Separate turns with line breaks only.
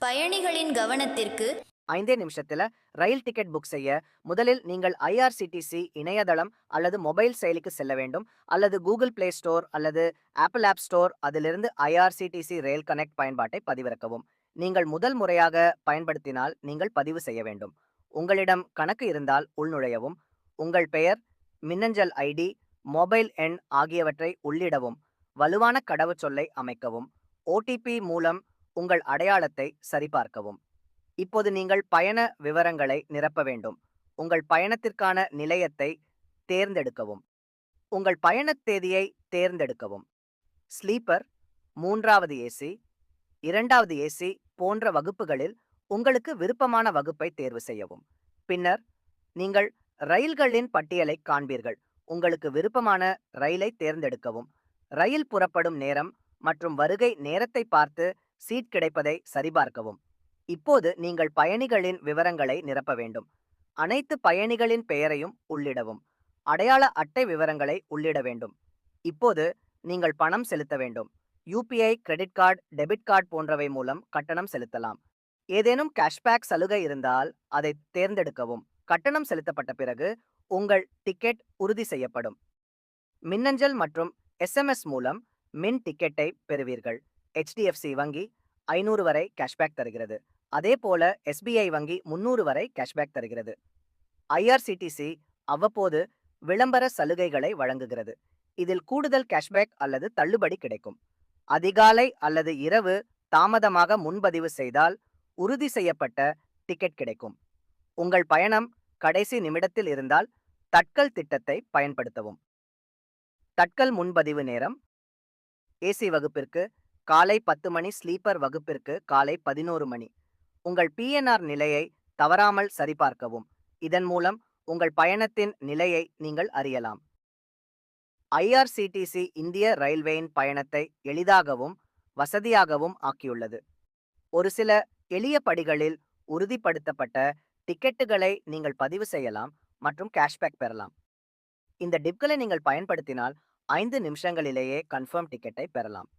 பயணிகளின் கவனத்திற்கு
5 நிமிஷத்துல ரயில் டிக்கெட் புக் செய்ய முதலில் நீங்கள் ஐஆர்சிடிசி இணையதளம் அல்லது மொபைல் செயலிக்கு செல்ல வேண்டும், அல்லது கூகுள் பிளே ஸ்டோர் அல்லது ஆப்பிள் ஆப் ஸ்டோர் அதிலிருந்து ஐஆர்சிடிசி ரயில் கனெக்ட் பயன்பாட்டை பதிவிறக்கவும். நீங்கள் முதல் முறையாக பயன்படுத்தினால் நீங்கள் பதிவு செய்ய வேண்டும். உங்களிடம் கணக்கு இருந்தால் உள்நுழையவும். உங்கள் பெயர், மின்னஞ்சல் ஐடி, மொபைல் எண் ஆகியவற்றை உள்ளிடவும். வலுவான கடவுச்சொல்லை அமைக்கவும். ஓடிபி மூலம் உங்கள் அடையாளத்தை சரிபார்க்கவும். இப்போது நீங்கள் பயண விவரங்களை நிரப்ப வேண்டும். உங்கள் பயணத்திற்கான நிலையத்தை தேர்ந்தெடுக்கவும். உங்கள் பயணத் தேதியை தேர்ந்தெடுக்கவும். ஸ்லீப்பர், 3வது ஏசி, 2வது ஏசி போன்ற வகுப்புகளில் உங்களுக்கு விருப்பமான வகுப்பை தேர்வு செய்யவும். பின்னர் நீங்கள் ரயில்களின் பட்டியலை காண்பீர்கள். உங்களுக்கு விருப்பமான ரயிலை தேர்ந்தெடுக்கவும். ரயில் புறப்படும் நேரம் மற்றும் வருகை நேரத்தை பார்த்து சீட் கிடைப்பதை சரிபார்க்கவும். இப்போது நீங்கள் பயணிகளின் விவரங்களை நிரப்ப வேண்டும். அனைத்து பயணிகளின் பெயரையும் உள்ளிடவும். அடையாள அட்டை விவரங்களை உள்ளிட வேண்டும். இப்போது நீங்கள் பணம் செலுத்த வேண்டும். UPI, credit card, debit card போன்றவை மூலம் கட்டணம் செலுத்தலாம். ஏதேனும் கேஷ்பேக் சலுகை இருந்தால் அதை தேர்ந்தெடுக்கவும். கட்டணம் செலுத்தப்பட்ட பிறகு உங்கள் டிக்கெட் உறுதி செய்யப்படும். மின்னஞ்சல் மற்றும் எஸ்எம்எஸ் மூலம் மின் டிக்கெட்டை பெறுவீர்கள். HDFC வங்கி 500 வரை கேஷ்பேக் தருகிறது. அதேபோல SBI வங்கி 300 வரை கேஷ்பேக் தருகிறது. IRCTC அவ்வப்போது விளம்பர சலுகைகளை வழங்குகிறது. இதில் கூடுதல் கேஷ்பேக் அல்லது தள்ளுபடி கிடைக்கும். அதிகாலை அல்லது இரவு தாமதமாக முன்பதிவு செய்தால் உறுதி செய்யப்பட்ட டிக்கெட் கிடைக்கும். உங்கள் பயணம் கடைசி நிமிடத்தில் இருந்தால் தட்கல் திட்டத்தை பயன்படுத்தவும். தட்கல் முன்பதிவு நேரம்: ஏசி வகுப்பிற்கு காலை 10 மணி, ஸ்லீப்பர் வகுப்பிற்கு காலை 11 மணி. உங்கள் PNR நிலையை தவறாமல் சரிபார்க்கவும். இதன் மூலம் உங்கள் பயணத்தின் நிலையை நீங்கள் அறியலாம். IRCTC இந்திய ரயில்வேயின் பயணத்தை எளிதாகவும் வசதியாகவும் ஆக்கியுள்ளது. ஒரு சில எளிய படிகளில் உறுதிப்படுத்தப்பட்ட டிக்கெட்டுகளை நீங்கள் பதிவு செய்யலாம் மற்றும் கேஷ்பேக் பெறலாம். இந்த டிப்களை நீங்கள் பயன்படுத்தினால் 5 நிமிஷங்களிலேயே கன்ஃபர்ம் டிக்கெட்டை பெறலாம்.